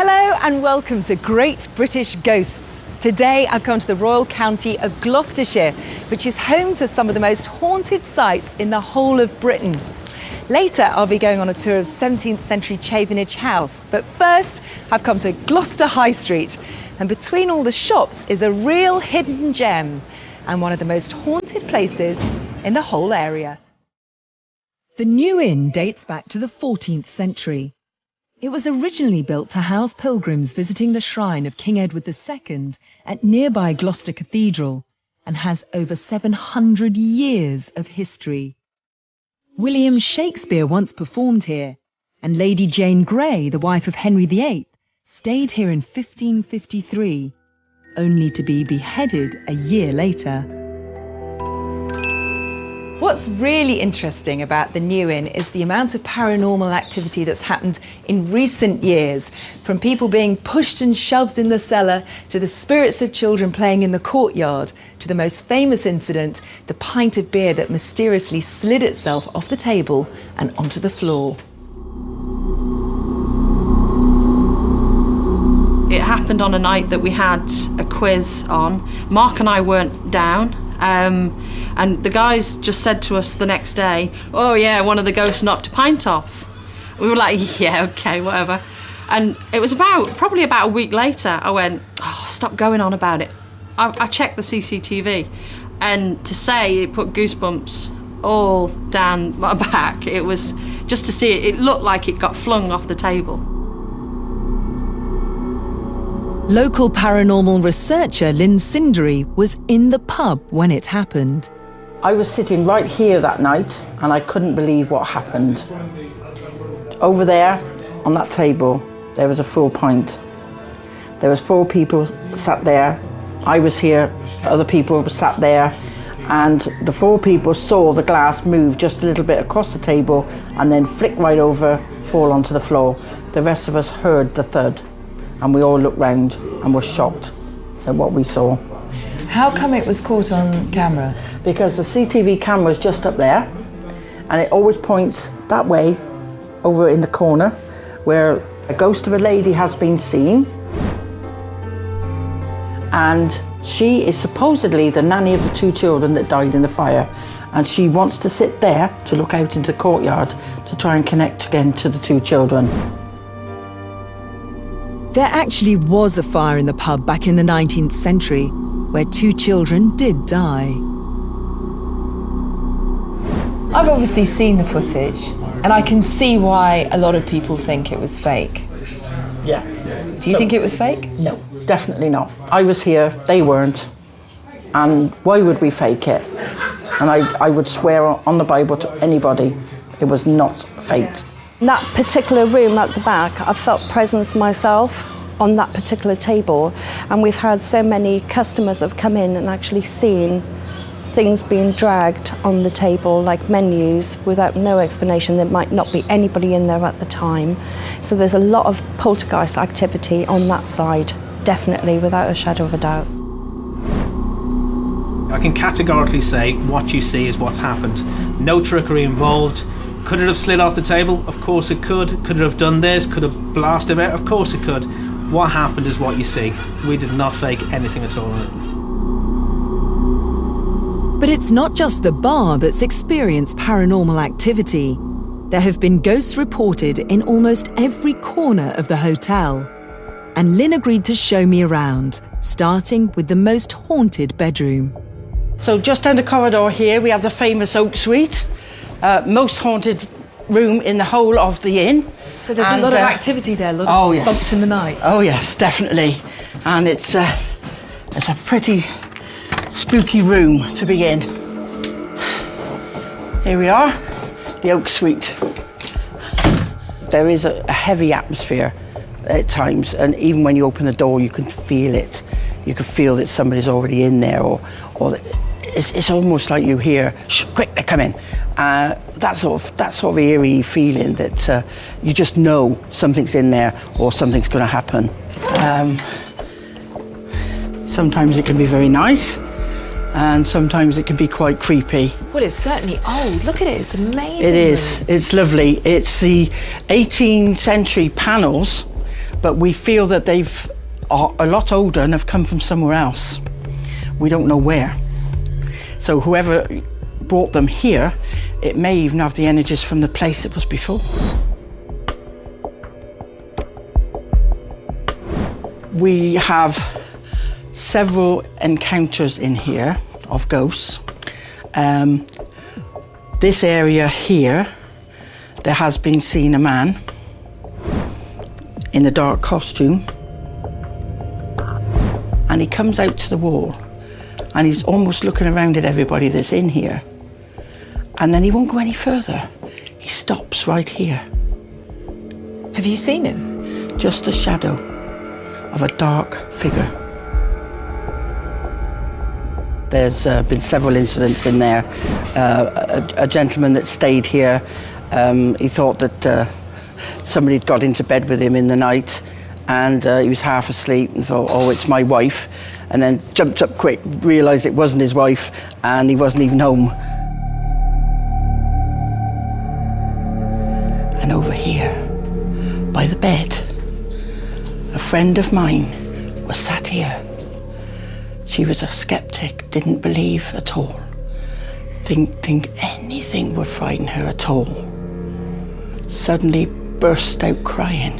Hello and welcome to Great British Ghosts. Today I've come to the Royal County of Gloucestershire, which is home to some of the most haunted sites in the whole of Britain. Later I'll be going on a tour of 17th century Chavenage House, but first I've come to Gloucester High Street, and between all the shops is a real hidden gem and one of the most haunted places in the whole area. The New Inn dates back to the 14th century. It was originally built to house pilgrims visiting the shrine of King Edward II at nearby Gloucester Cathedral and has over 700 years of history. William Shakespeare once performed here, and Lady Jane Grey, the wife of Henry VIII, stayed here in 1553, only to be beheaded a year later. What's really interesting about the New Inn is the amount of paranormal activity that's happened in recent years, from people being pushed and shoved in the cellar, to the spirits of children playing in the courtyard, to the most famous incident, the pint of beer that mysteriously slid itself off the table and onto the floor. It happened on a night that we had a quiz on. Mark and I weren't down. And the guys just said to us the next day, "Oh yeah, one of the ghosts knocked a pint off." We were like, yeah, okay, whatever. And it was probably about a week later, I went, "Oh, stop going on about it." I checked the CCTV, and to say it put goosebumps all down my back. It was just to see it looked like it got flung off the table. Local paranormal researcher Lynn Cindery was in the pub when it happened. I was sitting right here that night and I couldn't believe what happened. Over there on that table there was a full pint. There was 4 people sat there. I was here, other people were sat there, and the 4 people saw the glass move just a little bit across the table and then flick right over, fall onto the floor. The rest of us heard the thud. And we all looked round and were shocked at what we saw. How come it was caught on camera? Because the CCTV camera is just up there, and it always points that way, over in the corner, where a ghost of a lady has been seen. And she is supposedly the nanny of the 2 children that died in the fire. And she wants to sit there to look out into the courtyard to try and connect again to the 2 children. There actually was a fire in the pub back in the 19th century, where 2 children did die. I've obviously seen the footage, and I can see why a lot of people think it was fake. Yeah. Do you think it was fake? No, definitely not. I was here, they weren't, and why would we fake it? And I would swear on the Bible to anybody, it was not faked. That particular room at the back, I felt presence myself on that particular table, and we've had so many customers that have come in and actually seen things being dragged on the table, like menus, without no explanation. There might not be anybody in there at the time. So there's a lot of poltergeist activity on that side, definitely, without a shadow of a doubt. I can categorically say what you see is what's happened. No trickery involved. Could it have slid off the table? Of course it could. Could it have done this? Could it have blasted it? Of course it could. What happened is what you see. We did not fake anything at all. But it's not just the bar that's experienced paranormal activity. There have been ghosts reported in almost every corner of the hotel. And Lynn agreed to show me around, starting with the most haunted bedroom. So just down the corridor here we have the famous Oak Suite. Most haunted room in the whole of the inn. So there's a lot of activity there, a lot of bumps in the night. Oh yes, definitely. And it's a pretty spooky room to be in. Here we are, the Oak Suite. There is a heavy atmosphere at times, and even when you open the door you can feel it. You can feel that somebody's already in there, or it's almost like you hear, "Shh, quick, they're coming." That sort of eerie feeling that you just know something's in there or something's going to happen. Sometimes it can be very nice, and sometimes it can be quite creepy. Well, it's certainly old. Look at it, it's amazing. It is. It's lovely. It's the 18th century panels but we feel that they've are a lot older and have come from somewhere else. We don't know where. So whoever brought them here, it may even have the energies from the place it was before. We have several encounters in here of ghosts. This area here, there has been seen a man in a dark costume, and he comes out to the wall and he's almost looking around at everybody that's in here, and then he won't go any further. He stops right here. Have you seen him? Just a shadow of a dark figure. There's been several incidents in there. A gentleman that stayed here, he thought that somebody had got into bed with him in the night, and he was half asleep and thought, oh, it's my wife, and then jumped up quick, realised it wasn't his wife, and he wasn't even home. And over here, by the bed, a friend of mine was sat here. She was a skeptic, didn't believe at all. Think anything would frighten her at all. Suddenly burst out crying,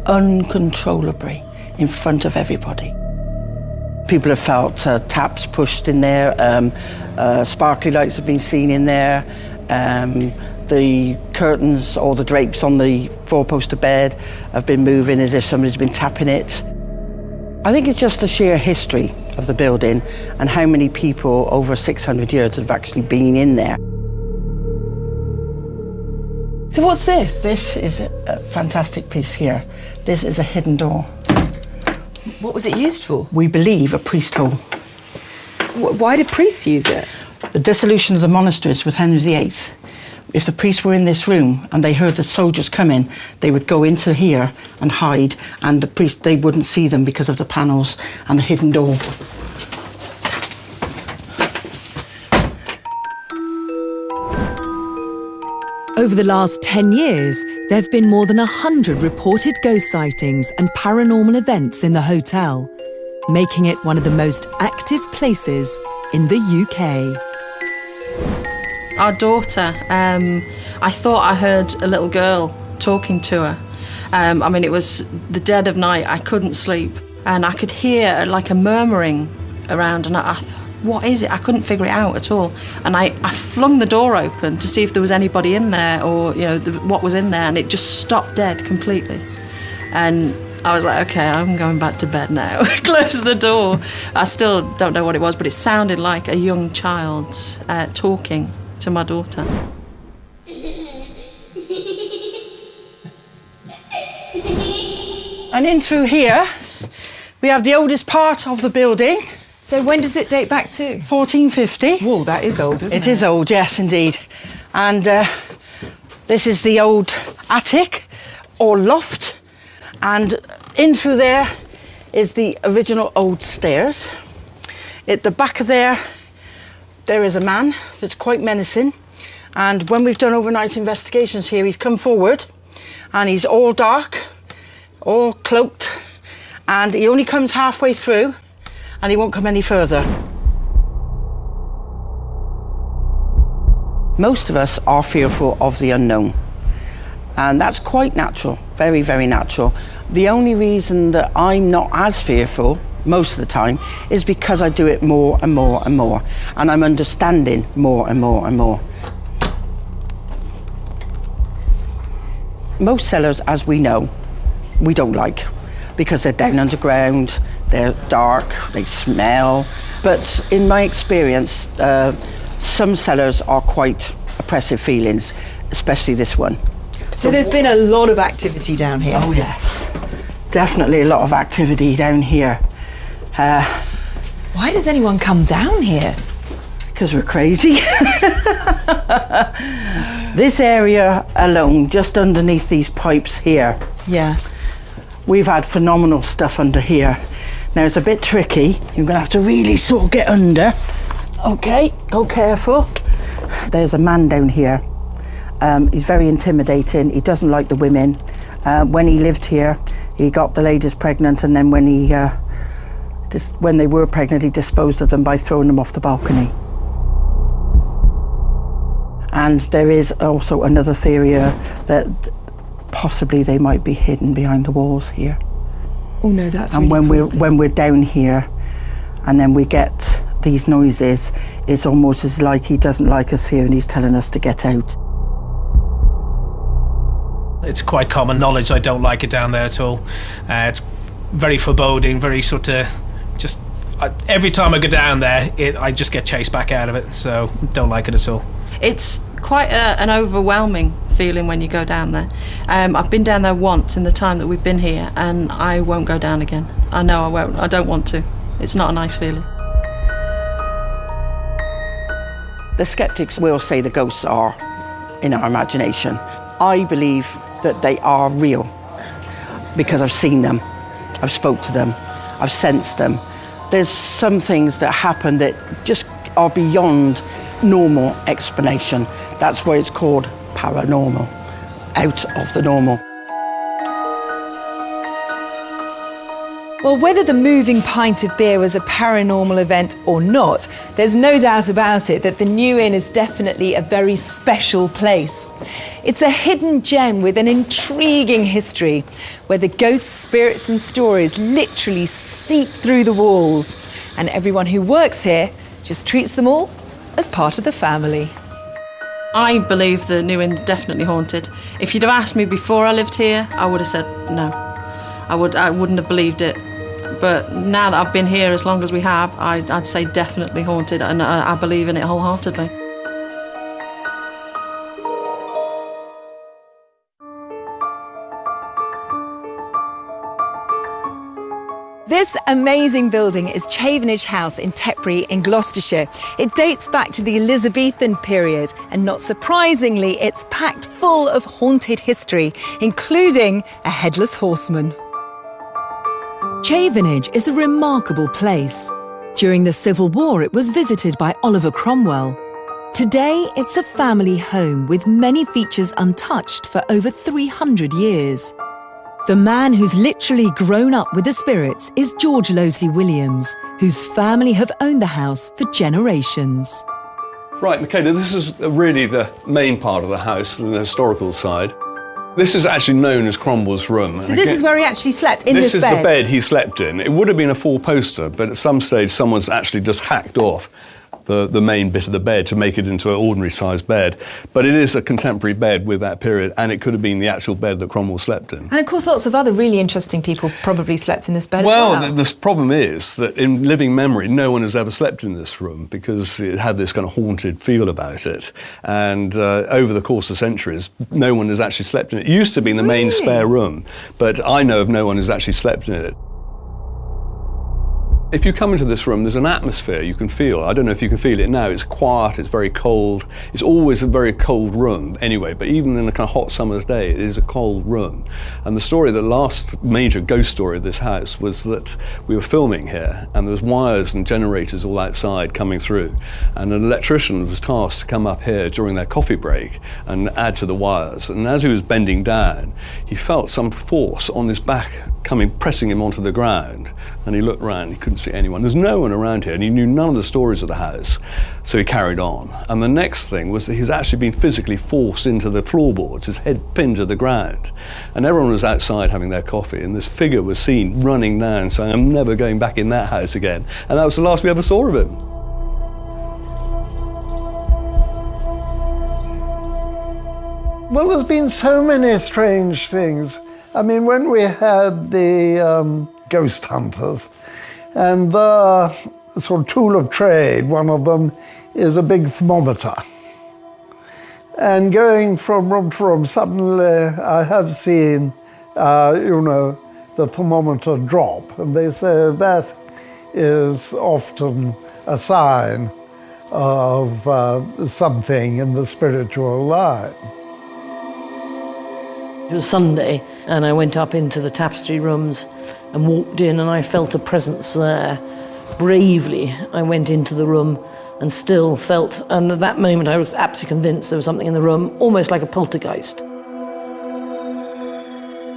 uncontrollably, in front of everybody. People have felt taps pushed in there, sparkly lights have been seen in there, the curtains or the drapes on the four-poster bed have been moving as if somebody's been tapping it. I think it's just the sheer history of the building and how many people over 600 years have actually been in there. So what's this? This is a fantastic piece here. This is a hidden door. What was it used for? We believe a priest hole. Why did priests use it? The dissolution of the monasteries with Henry VIII. If the priests were in this room and they heard the soldiers coming, they would go into here and hide, and the priest, they wouldn't see them because of the panels and the hidden door. Over the last 10 years, there have been more than 100 reported ghost sightings and paranormal events in the hotel, making it one of the most active places in the UK. Our daughter, I thought I heard a little girl talking to her. I mean, it was the dead of night, I couldn't sleep, and I could hear like a murmuring around, and I thought, what is it? I couldn't figure it out at all. And I flung the door open to see if there was anybody in there, or, you know, what was in there, and it just stopped dead completely. And I was like, okay, I'm going back to bed now. Close the door. I still don't know what it was, but it sounded like a young child talking to my daughter. And in through here, we have the oldest part of the building. So when does it date back to? 1450. Whoa, that is old, isn't it? It is old, yes, indeed. And this is the old attic or loft. And in through there is the original old stairs. At the back of there is a man that's quite menacing. And when we've done overnight investigations here, he's come forward and he's all dark, all cloaked, and he only comes halfway through and he won't come any further. Most of us are fearful of the unknown, and that's quite natural, very, very natural. The only reason that I'm not as fearful most of the time is because I do it more and more and more, and I'm understanding more and more and more. Most cellars, as we know, we don't like, because they're down underground, they're dark, they smell. But in my experience, some cellars are quite oppressive feelings, especially this one. So there's been a lot of activity down here? Oh yes, definitely a lot of activity down here. Why does anyone come down here? Because we're crazy. This area alone, just underneath these pipes here, Yeah. we've had phenomenal stuff under here. Now it's a bit tricky. You're gonna have to really sort of get under. Okay, go careful. There's a man down here. He's very intimidating. He doesn't like the women. When he lived here, He got the ladies pregnant, and then when they were pregnant, he disposed of them by throwing them off the balcony. And there is also another theory that possibly they might be hidden behind the walls here. Oh no, that's and really when we're down here, and then we get these noises, it's almost as like he doesn't like us here and he's telling us to get out. It's quite common knowledge I don't like it down there at all. It's very foreboding, very sort of just... every time I go down there, I just get chased back out of it, so don't like it at all. It's quite an overwhelming feeling when you go down there. I've been down there once in the time that we've been here, and I won't go down again. I know I won't. I don't want to. It's not a nice feeling. The skeptics will say the ghosts are in our imagination. I believe that they are real because I've seen them, I've spoke to them, I've sensed them. There's some things that happen that just are beyond normal explanation. That's why it's called paranormal, out of the normal. Well, whether the moving pint of beer was a paranormal event or not, there's no doubt about it that the New Inn is definitely a very special place. It's a hidden gem with an intriguing history, where the ghosts, spirits and stories literally seep through the walls, and everyone who works here just treats them all as part of the family. I believe the New Inn's definitely haunted. If you'd have asked me before I lived here, I would have said no. I wouldn't have believed it. But now that I've been here as long as we have, I'd say definitely haunted, and I believe in it wholeheartedly. This amazing building is Chavenage House in Tetbury in Gloucestershire. It dates back to the Elizabethan period, and not surprisingly, it's packed full of haunted history, including a headless horseman. Chavenage is a remarkable place. During the Civil War, it was visited by Oliver Cromwell. Today, it's a family home with many features untouched for over 300 years. The man who's literally grown up with the spirits is George Loseley Williams, whose family have owned the house for generations. Right, Michaela, this is really the main part of the house, the historical side. This is actually known as Cromwell's room. So this is where he actually slept, in this bed? This is the bed he slept in. It would have been a four-poster, but at some stage someone's actually just hacked off the main bit of the bed to make it into an ordinary-sized bed. But it is a contemporary bed with that period, and it could have been the actual bed that Cromwell slept in. And of course lots of other really interesting people probably slept in this bed as well. Well, the problem is that in living memory, no one has ever slept in this room because it had this kind of haunted feel about it. And over the course of centuries, no one has actually slept in it. It used to be the main spare room, but I know of no one who's actually slept in it. If you come into this room, there's an atmosphere you can feel. I don't know if you can feel it now. It's quiet, it's very cold. It's always a very cold room anyway, but even in a kind of hot summer's day, it is a cold room. And the story, the last major ghost story of this house was that we were filming here and there was wires and generators all outside coming through. And an electrician was tasked to come up here during their coffee break and add to the wires. And as he was bending down, he felt some force on his back pressing him onto the ground. And he looked round, he couldn't see anyone. There's no one around here, and he knew none of the stories of the house, so he carried on. And the next thing was that he's actually been physically forced into the floorboards, his head pinned to the ground. And everyone was outside having their coffee, and this figure was seen running down, saying, "I'm never going back in that house again." And that was the last we ever saw of him. Well, there's been so many strange things. I mean, when we had the ghost hunters, and the sort of tool of trade, one of them is a big thermometer. And going from room to room, suddenly I have seen, the thermometer drop. And they say that is often a sign of something in the spiritual line. It was Sunday, and I went up into the tapestry rooms and walked in, and I felt a presence there. Bravely, I went into the room and still felt, and at that moment I was absolutely convinced there was something in the room, almost like a poltergeist.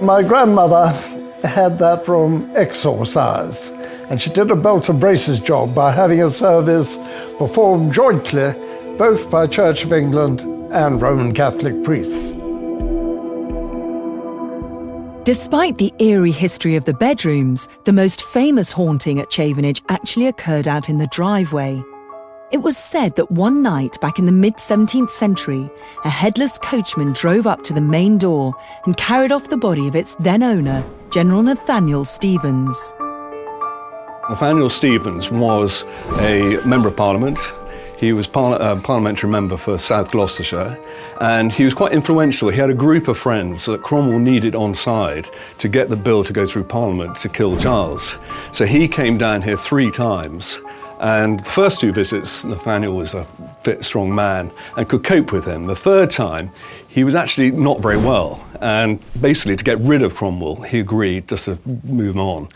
My grandmother had that room exorcised. And she did a belt and braces job by having a service performed jointly both by Church of England and Roman Catholic priests. Despite the eerie history of the bedrooms, the most famous haunting at Chavenage actually occurred out in the driveway. It was said that one night back in the mid-17th century, a headless coachman drove up to the main door and carried off the body of its then owner, General Nathaniel Stevens. Nathaniel Stevens was a Member of Parliament. He was parliamentary member for South Gloucestershire, and he was quite influential. He had a group of friends that Cromwell needed on side to get the bill to go through Parliament to kill Charles. So he came down here 3 times, and the first 2 visits, Nathaniel was a fit, strong man and could cope with him. The 3rd time, he was actually not very well, and basically to get rid of Cromwell, he agreed just to move on.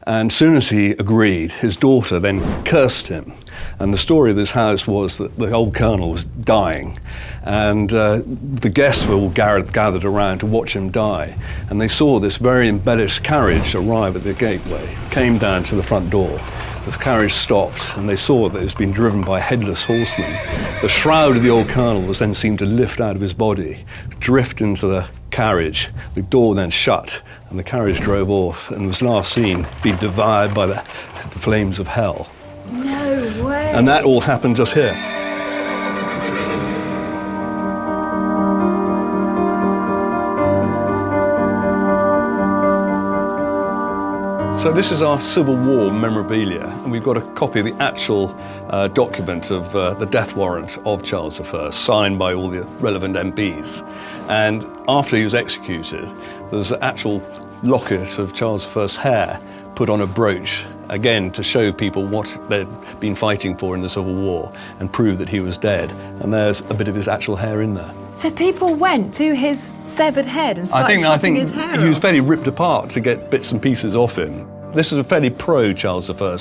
And as soon as he agreed, his daughter then cursed him. And the story of this house was that the old colonel was dying, and the guests were all gathered around to watch him die. And they saw this very embellished carriage arrive at the gateway, came down to the front door. The carriage stopped, and they saw that it was being driven by a headless horseman. The shroud of the old colonel was then seen to lift out of his body, drift into the carriage. The door then shut, and the carriage drove off, and was last seen being devoured by the flames of hell. No way! And that all happened just here. So this is our Civil War memorabilia, and we've got a copy of the actual document of the death warrant of Charles I, signed by all the relevant MPs. And after he was executed, there's an actual locket of Charles I's hair put on a brooch, again to show people what they'd been fighting for in the Civil War and prove that he was dead. And there's a bit of his actual hair in there. So people went to his severed head and started chopping his hair off? He was fairly ripped apart to get bits and pieces off him. This is a fairly pro-Charles I,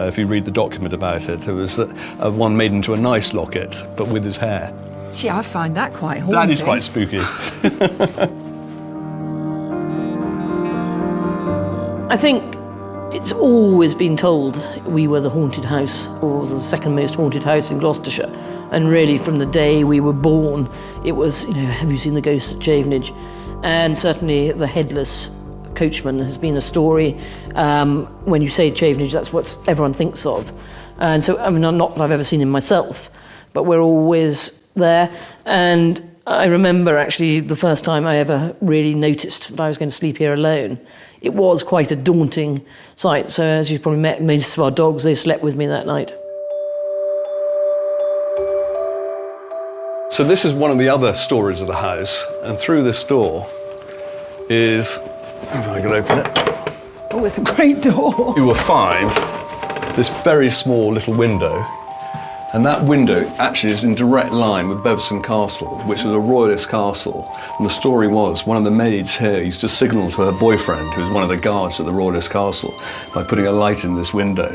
if you read the document about it. It was one made into a nice locket, but with his hair. Gee, I find that quite haunting. That is quite spooky. I think it's always been told we were the haunted house, or the second most haunted house in Gloucestershire. And really, from the day we were born, it was, you know, have you seen the ghosts at Chavenage? And certainly the headless coachman has been a story. When you say Chavenage, that's what everyone thinks of. And so, I mean, not that I've ever seen him myself, but we're always there. And I remember actually the first time I ever really noticed that I was going to sleep here alone. It was quite a daunting sight. So as you probably met, most of our dogs, they slept with me that night. So this is one of the other stories of the house, and through this door is, if I can open it. Oh, it's a great door. You will find this very small little window, and that window actually is in direct line with Bevson Castle, which was a royalist castle. And the story was one of the maids here used to signal to her boyfriend, who was one of the guards at the royalist castle, by putting a light in this window.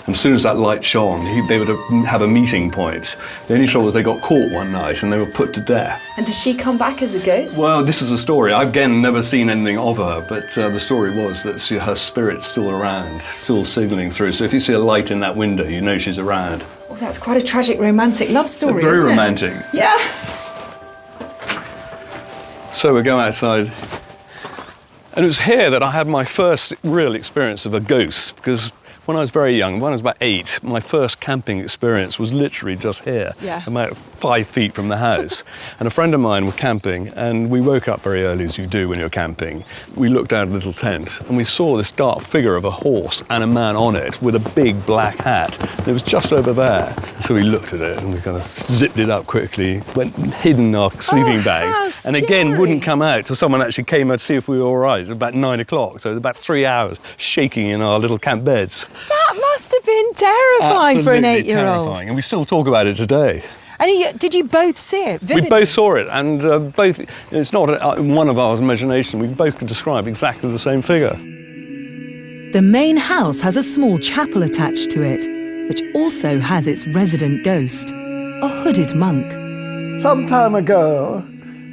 And as soon as that light shone, they would have a meeting point. The only trouble was they got caught one night and they were put to death. And does she come back as a ghost? Well, this is a story. I've again never seen anything of her, but the story was that her spirit's still around, still signalling through. So if you see a light in that window, you know she's around. Oh, that's quite a tragic romantic love story, Very isn't it? romantic. Yeah. So we go outside. And it was here that I had my first real experience of a ghost, because when I was very young, when I was about 8, my first camping experience was literally just here, about 5 feet from the house. And a friend of mine was camping, and we woke up very early, as you do when you're camping. We looked out a little tent, and we saw this dark figure of a horse and a man on it with a big black hat. And it was just over there. So we looked at it, and we kind of zipped it up quickly, went and hid in our sleeping bags, and again wouldn't come out till someone actually came out to see if we were all right. It was about 9 o'clock, so it was about 3 hours shaking in our little camp beds. That must have been terrifying. Absolutely for an 8-year-old. Terrifying, and we still talk about it today. And did you both see it vividly? We both saw it, and both, it's not one of our imagination, we both could describe exactly the same figure. The main house has a small chapel attached to it, which also has its resident ghost, a hooded monk. Some time ago,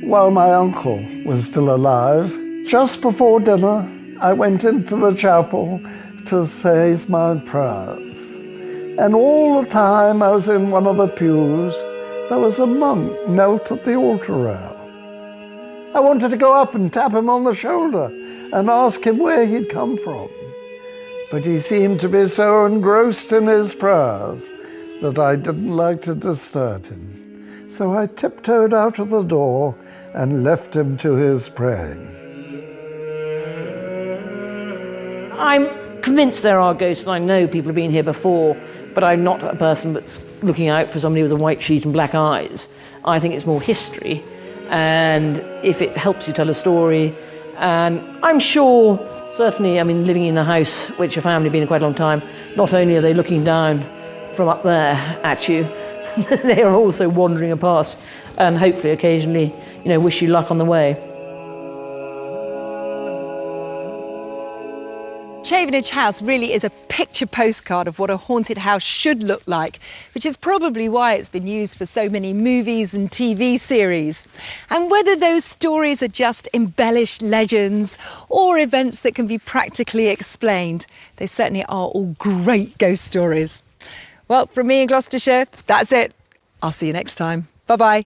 while my uncle was still alive, just before dinner, I went into the chapel to say my prayers. And all the time I was in one of the pews, there was a monk knelt at the altar rail. I wanted to go up and tap him on the shoulder and ask him where he'd come from. But he seemed to be so engrossed in his prayers that I didn't like to disturb him. So I tiptoed out of the door and left him to his praying. I'm convinced there are ghosts, and I know people have been here before, but I'm not a person that's looking out for somebody with a white sheet and black eyes. I think it's more history, and if it helps you tell a story, and I'm sure, certainly, I mean, living in a house which a family have been in quite a long time, not only are they looking down from up there at you, they are also wandering past, and hopefully occasionally, you know, wish you luck on the way. Chavenage House really is a picture postcard of what a haunted house should look like, which is probably why it's been used for so many movies and TV series. And whether those stories are just embellished legends or events that can be practically explained, they certainly are all great ghost stories. Well, from me in Gloucestershire, that's it. I'll see you next time. Bye-bye.